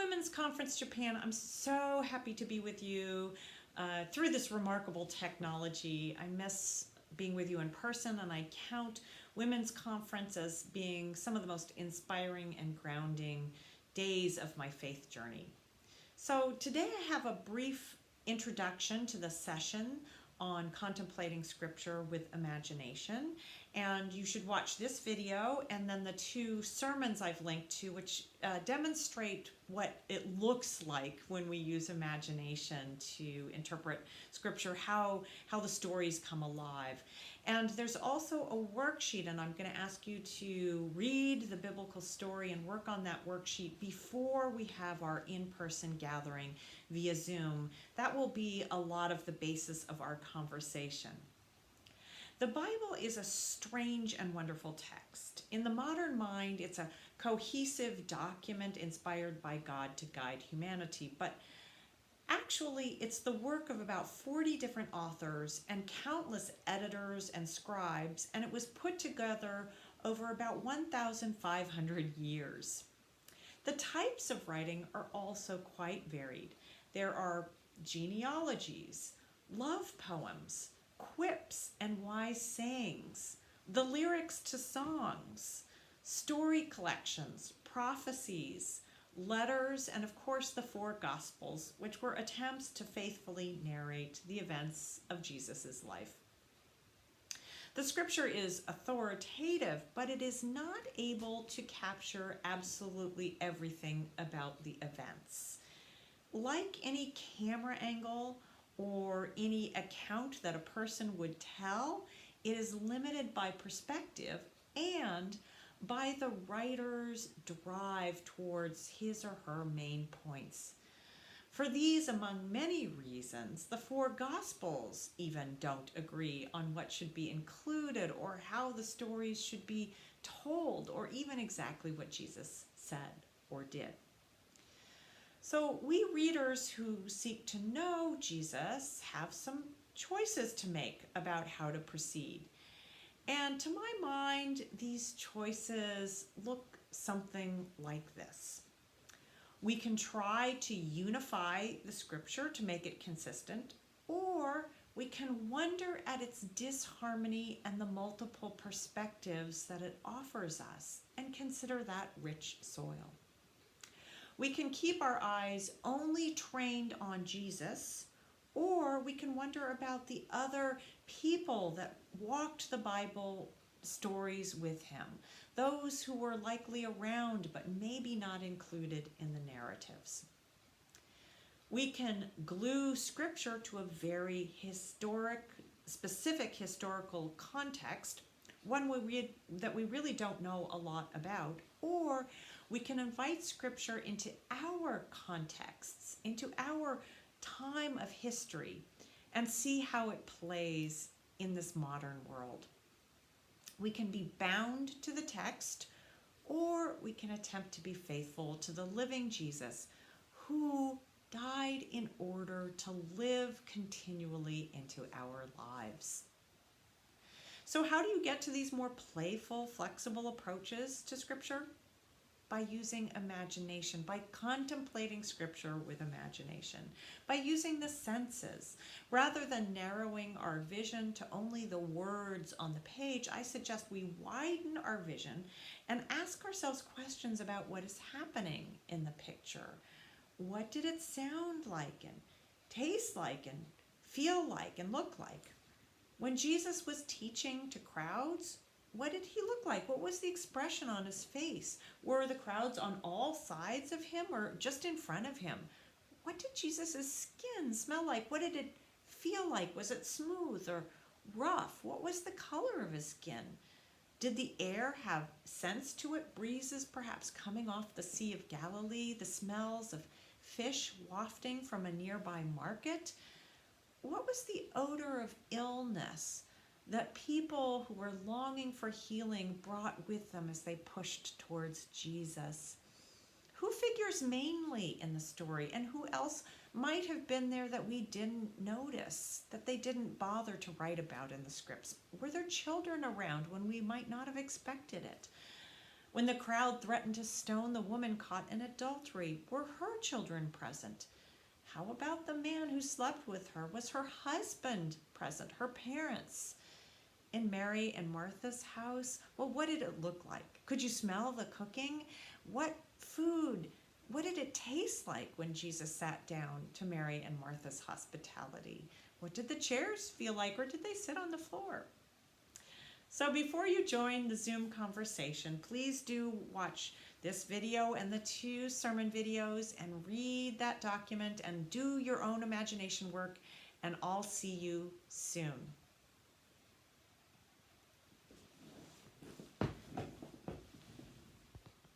Women's Conference Japan. I'm so happy to be with you through this remarkable technology. I miss being with you in person, and I count Women's Conference as being some of the most inspiring and grounding days of my faith journey. So today I have a brief introduction to the session on contemplating scripture with imagination, and you should watch this video and then the two sermons I've linked to, which demonstrate what it looks like when we use imagination to interpret scripture, how the stories come alive. And there's also a worksheet, and I'm going to ask you to read the biblical story and work on that worksheet before we have our in-person gathering via Zoom. That will be a lot of the basis of our conversation. The Bible is a strange and wonderful text. In the modern mind, it's a cohesive document inspired by God to guide humanity, but actually, it's the work of about 40 different authors and countless editors and scribes, and it was put together over about 1,500 years. The types of writing are also quite varied. There are genealogies, love poems, quips and wise sayings, the lyrics to songs, story collections, prophecies, letters, and of course the four Gospels, which were attempts to faithfully narrate the events of Jesus' life. The scripture is authoritative, but it is not able to capture absolutely everything about the events. Like any camera angle or any account that a person would tell, it is limited by perspective and by the writer's drive towards his or her main points. For these, among many reasons, the four Gospels even don't agree on what should be included or how the stories should be told or even exactly what Jesus said or did. So we readers who seek to know Jesus have some choices to make about how to proceed. And to my mind, these choices look something like this. We can try to unify the scripture to make it consistent, or we can wonder at its disharmony and the multiple perspectives that it offers us and consider that rich soil. We can keep our eyes only trained on Jesus, or we can wonder about the other people that walked the Bible stories with him, those who were likely around but maybe not included in the narratives. We can glue scripture to a very specific historical context, one that we really don't know a lot about, or we can invite scripture into our contexts, into our time of history, and see how it plays in this modern world. We can be bound to the text, or we can attempt to be faithful to the living Jesus who died in order to live continually into our lives. So how do you get to these more playful, flexible approaches to scripture? By using imagination, by contemplating scripture with imagination, by using the senses. Rather than narrowing our vision to only the words on the page, I suggest we widen our vision and ask ourselves questions about what is happening in the picture. What did it sound like and taste like and feel like and look like? When Jesus was teaching to crowds, what did he look like? What was the expression on his face? Were the crowds on all sides of him or just in front of him? What did Jesus' skin smell like? What did it feel like? Was it smooth or rough? What was the color of his skin? Did the air have scents to it? Breezes perhaps coming off the Sea of Galilee? The smells of fish wafting from a nearby market? What was the odor of illness that people who were longing for healing brought with them as they pushed towards Jesus? Who figures mainly in the story, and who else might have been there that we didn't notice, that they didn't bother to write about in the scripts? Were there children around when we might not have expected it? When the crowd threatened to stone the woman caught in adultery, were her children present? How about the man who slept with her? Was her husband present? Her parents? In Mary and Martha's house, well, what did it look like? Could you smell the cooking? What food? What did it taste like when Jesus sat down to Mary and Martha's hospitality? What did the chairs feel like, or did they sit on the floor? So before you join the Zoom conversation, please do watch this video and the 2 sermon videos and read that document and do your own imagination work, and I'll see you soon.